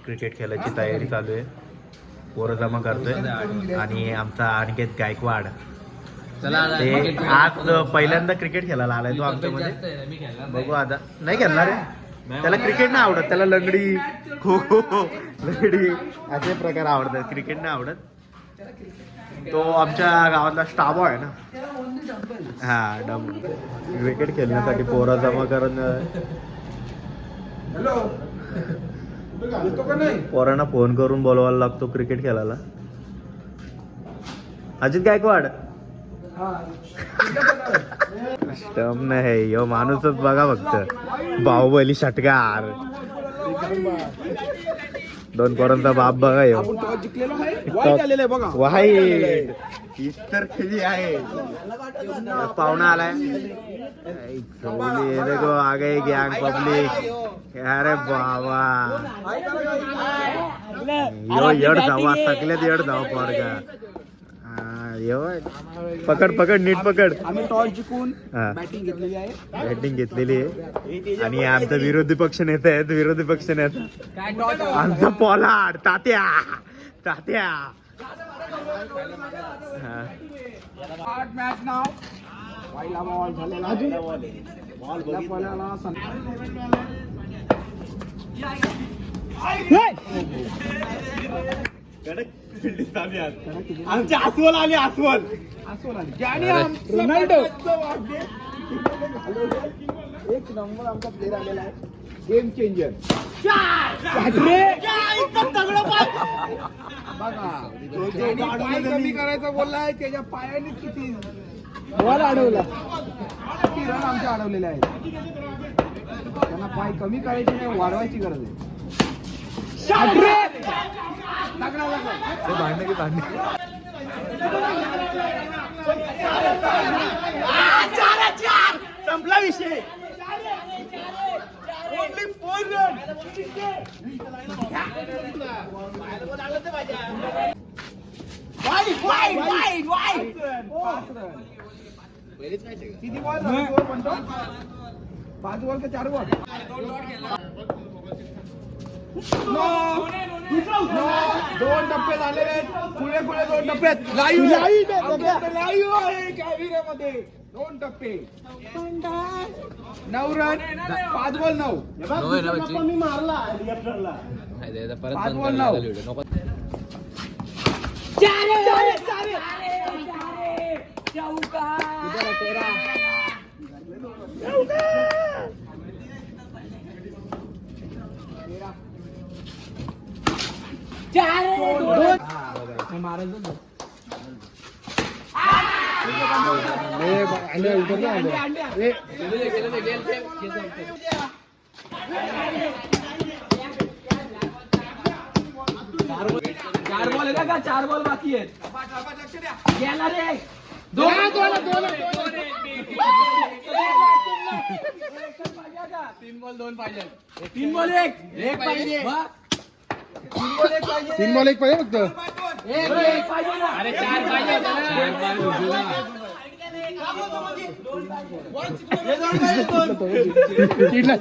Cricket खेळायची तयारी चालू आहे. पोरं जमा करतोय आणि आमचा अनिकेत गायकवाड ते आज पहिल्यांदा क्रिकेट खेळायला आलाय तो आमच्यामध्ये. बघू आता नाही खेळणार आहे, त्याला क्रिकेट नाही आवडत, त्याला लंगडी खो खो लंगडी असे प्रकार आवडतात, क्रिकेट नाही आवडत. तो आमच्या गावातला स्टाफ आहे ना. हा डम क्रिकेट खेळण्यासाठी पोरं जमा करून पोरांना फोन करून बोलवायला लागतो क्रिकेट खेळायला. अजित गायकवाड स्टम नाही यो माणूसच बघा फक्त. बाहुबली षटकार 2 पोरांचा बाप बघा यो. वाईट इतर खेळी आहे. पाहुणा आलाय देखो आ गए गैंग पब्लिक. अरे बाबा यो येड धावा थकलेत, येड धाव पोरगा. पकड पकड नीट पकड. आम्ही टॉस जिंकून बॅटिंग घेतलेली आहे. बॅटिंग घेतलेली आहे आणि आमचा विरोधी पक्ष नेता आहेत. विरोधी पक्ष नेता आमचा पोलाड तात्या तात्या. मॅच नाव पहिला बॉल झालेला बॉल बघितला. आमच्या अस्वल आले अस्वल रोनाल्डो. एक नंबर आमचा प्लेअर आलेला आहे, गेम चेंजर. बघा कमी करायचं बोललाय, त्याच्या पायाने किती बॉल अडवला, किती रन आमचे अडवलेले आहेत. त्यांना पाय कमी करायची नाही, वाढवायची गरज आहे. संपला विषय. किती बॉल म्हणतो? 5 बॉल का 4 बॉल? दोन टप्पे झाले पुढे पुढे 2 टप्प्यात लाईव्ह आहे कॅमेऱ्यामध्ये. 2 टप्पे 9 रन 5 बॉल 9. मी मारला 5 बॉल 9. चार बॉल बाकी आहेत. गेला रे. 2 3 बॉल 2 पाहिजे. 3 बॉल 1 पाहिजे. 3 बॉल 1 पाहिजे फक्त. एक पाहिजे ना. अरे 4 पाहिजे. चिडला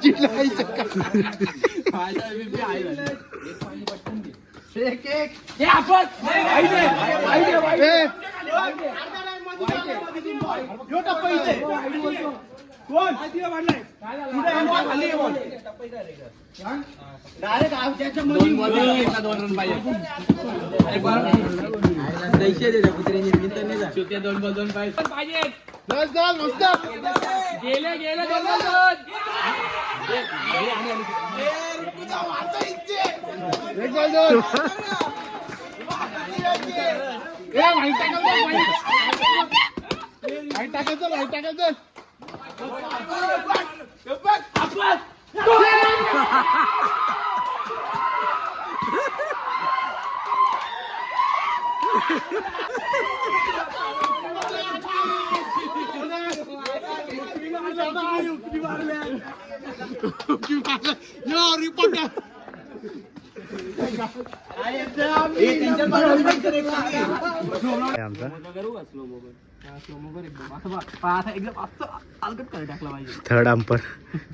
थर्ड अंपर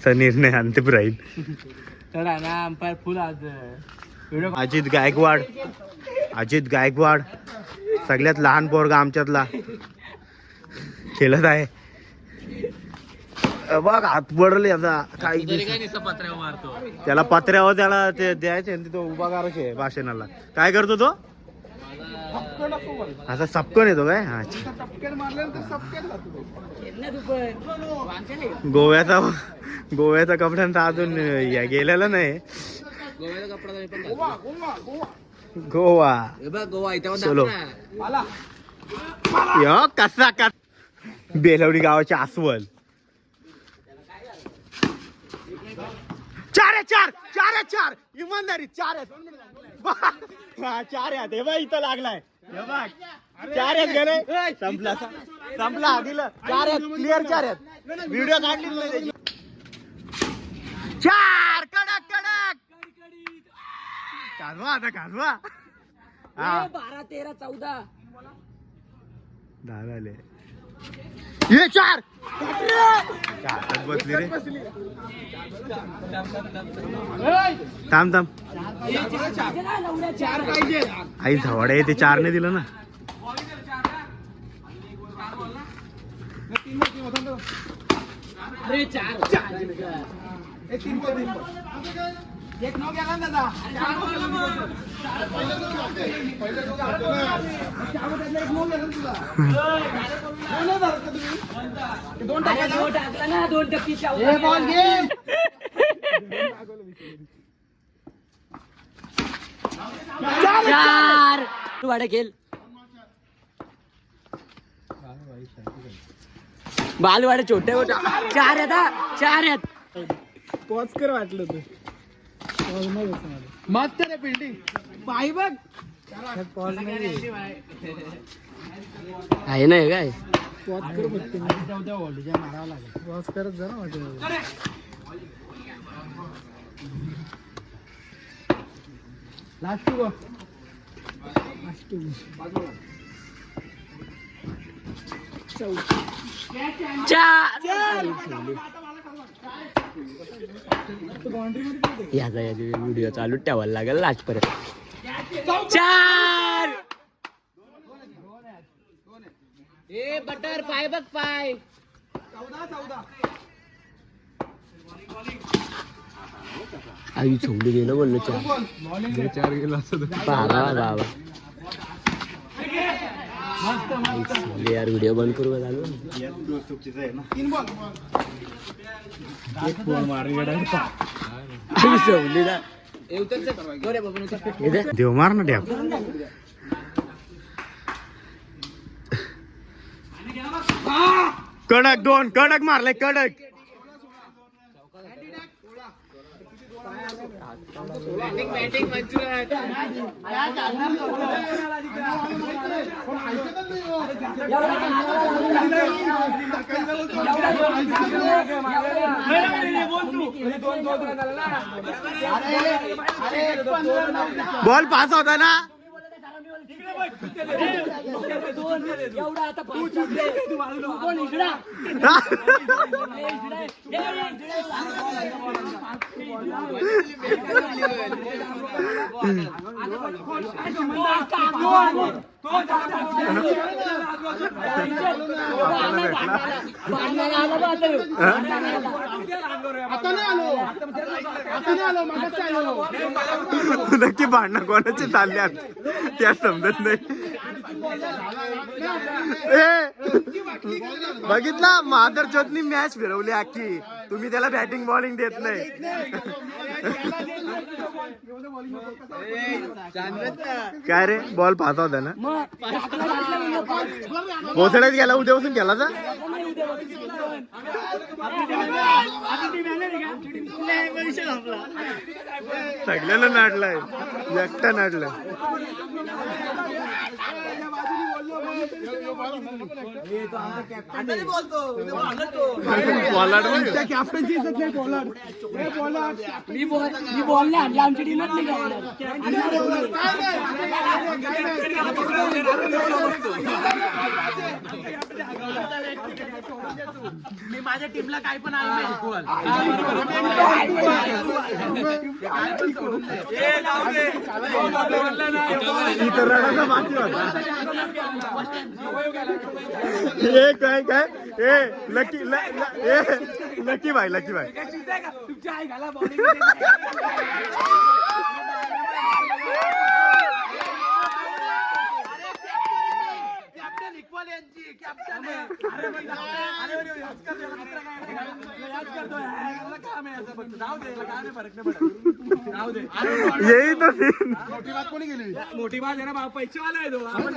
चा निर्णय अंतिम राहील. थर्ड आहे ना अंपायर फुल आज अजित गायकवाड, अजित गायकवाड सगळ्यात लहान पोरगा आमच्यातला खेळत आहे. बघ हात पडले याचा काय त्याला पत्र्यावर त्याला ते द्यायचे तो उभा करायचे भाषणाला. काय करतो तो असा सपकन येतो काय. गोव्याचा कपड्यांचा अजून गेलेला नाही. गोवा चलो कसा का बेलवडी गावाची अस्वल. 4 इमानदारी 4 आहेत. हे बघ इथं लागलाय. हे बघ 4 आहेत गेले. संपला दिलं. 4 आहेत क्लिअर. 4 आहेत. व्हिडिओ काढली नाही त्याची. 4 कडक काजवा आता काजवा. 12 13 14 10 झाले. ये 4 बसली रे. थांब आई झवड आहे ते 4 ने दिलं ना. एक नऊ गेला ना दादा. टाकला ना 2 टक्के तू वाडा खेळ. बालवाडे छोटे 4 आहेत. पॉज कर वाटलं तू. मस्त रे बिल्डिंग पाय बघ. पॉज नाही आहे ना काय. पॉज कर बघते मारावं लागेल. पॉज करत जा ना वाटत. लास्ट टू याचा व्हिडिओ चालू ठेवायला लागेल लास्टपर्यंत. 4 बटर पाय बघ पाय. 14 आई छोडली गेलं बोललो. 4 गेला बाबा यार व्हिडिओ बंद करू का चालू. 3 बॉल. एक फोन मारली देव मार ना डॅब. कडक 2 कडक मारले कडक. बॉल पास होता ना. नक्की भांडणं कोणाचे चालल्यात त्या समजत नाही. बघितला मादर चोतनी मॅच फिरवली अख्खी. तुम्ही त्याला बॅटिंग बॉलिंग देत नाही. काय रे बॉल पाहता होता ना. पोचड्यात गेला उद्यापासून गेला का. सगळ्यांना नाटलाय एकटा नाटलाय. मी बोलले आणलं आमची टीमच नाही मी माझ्या टीमला काय पण आहे काय लकी भाई तुमची आई घाला कॅप्टन इक्वल यांची कॅप्टन यही तो सीन मोठी बात कोणी गेली मोठी बात आहे ना बाबा पैसे वाला आहे तो आपण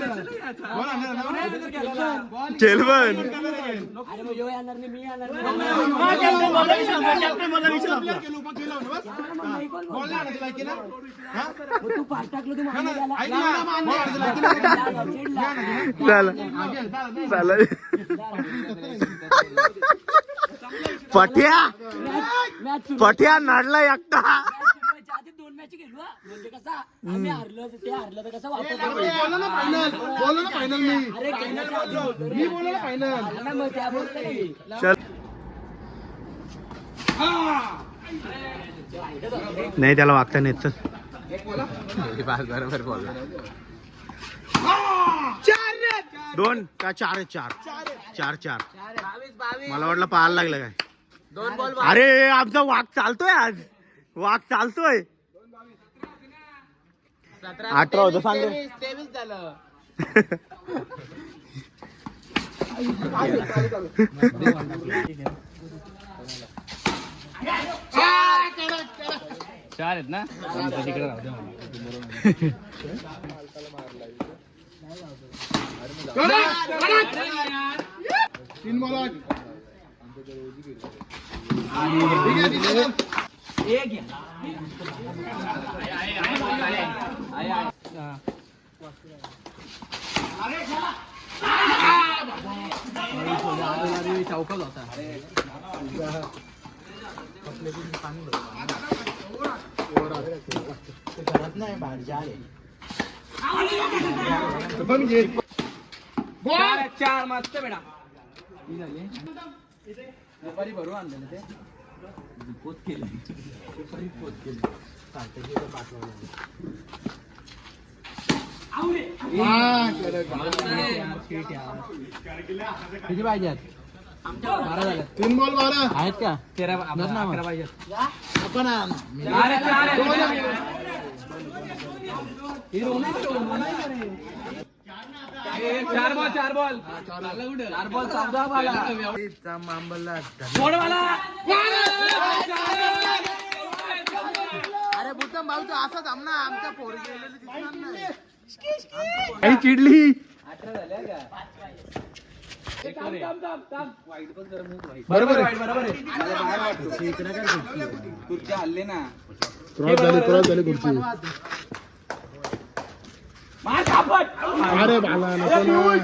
केलवन तू पाच टाकलं तू चला पठ्या नडला एकटा दोन मॅच गेलो म्हणजे कसा आम्ही हरलो ते हरलं तर कसं वापस बोलो ना फायनल मी अरे मी बोलो ना फायनल मग त्या बोलते चल नाही त्याला वागता नाही चल बरोबर बोल 2 का 4 मला वाटलं पाहायला लागलं काय अरे आमचा वाघ चालतोय आज वाघ चालतोय 18 होतं सांग 23 झालं चार आहेत ना तिकडे राहू तीन बॉल चौकल होता चार मस्त बेटा दुपारी भरू आणलं ते पोत केलं किती पाहिजे 12 झाले 3 बॉल 12 आहेत का 13 पाहिजे आपण चार बॉल अरे बुद्धम भाऊ तू असं थांब ना आमच्या पोर गेलेली चिडली बरोबर खुर्च्या हल्ले ना क्रॉस झाली खुर्ची अरे बाला नको ना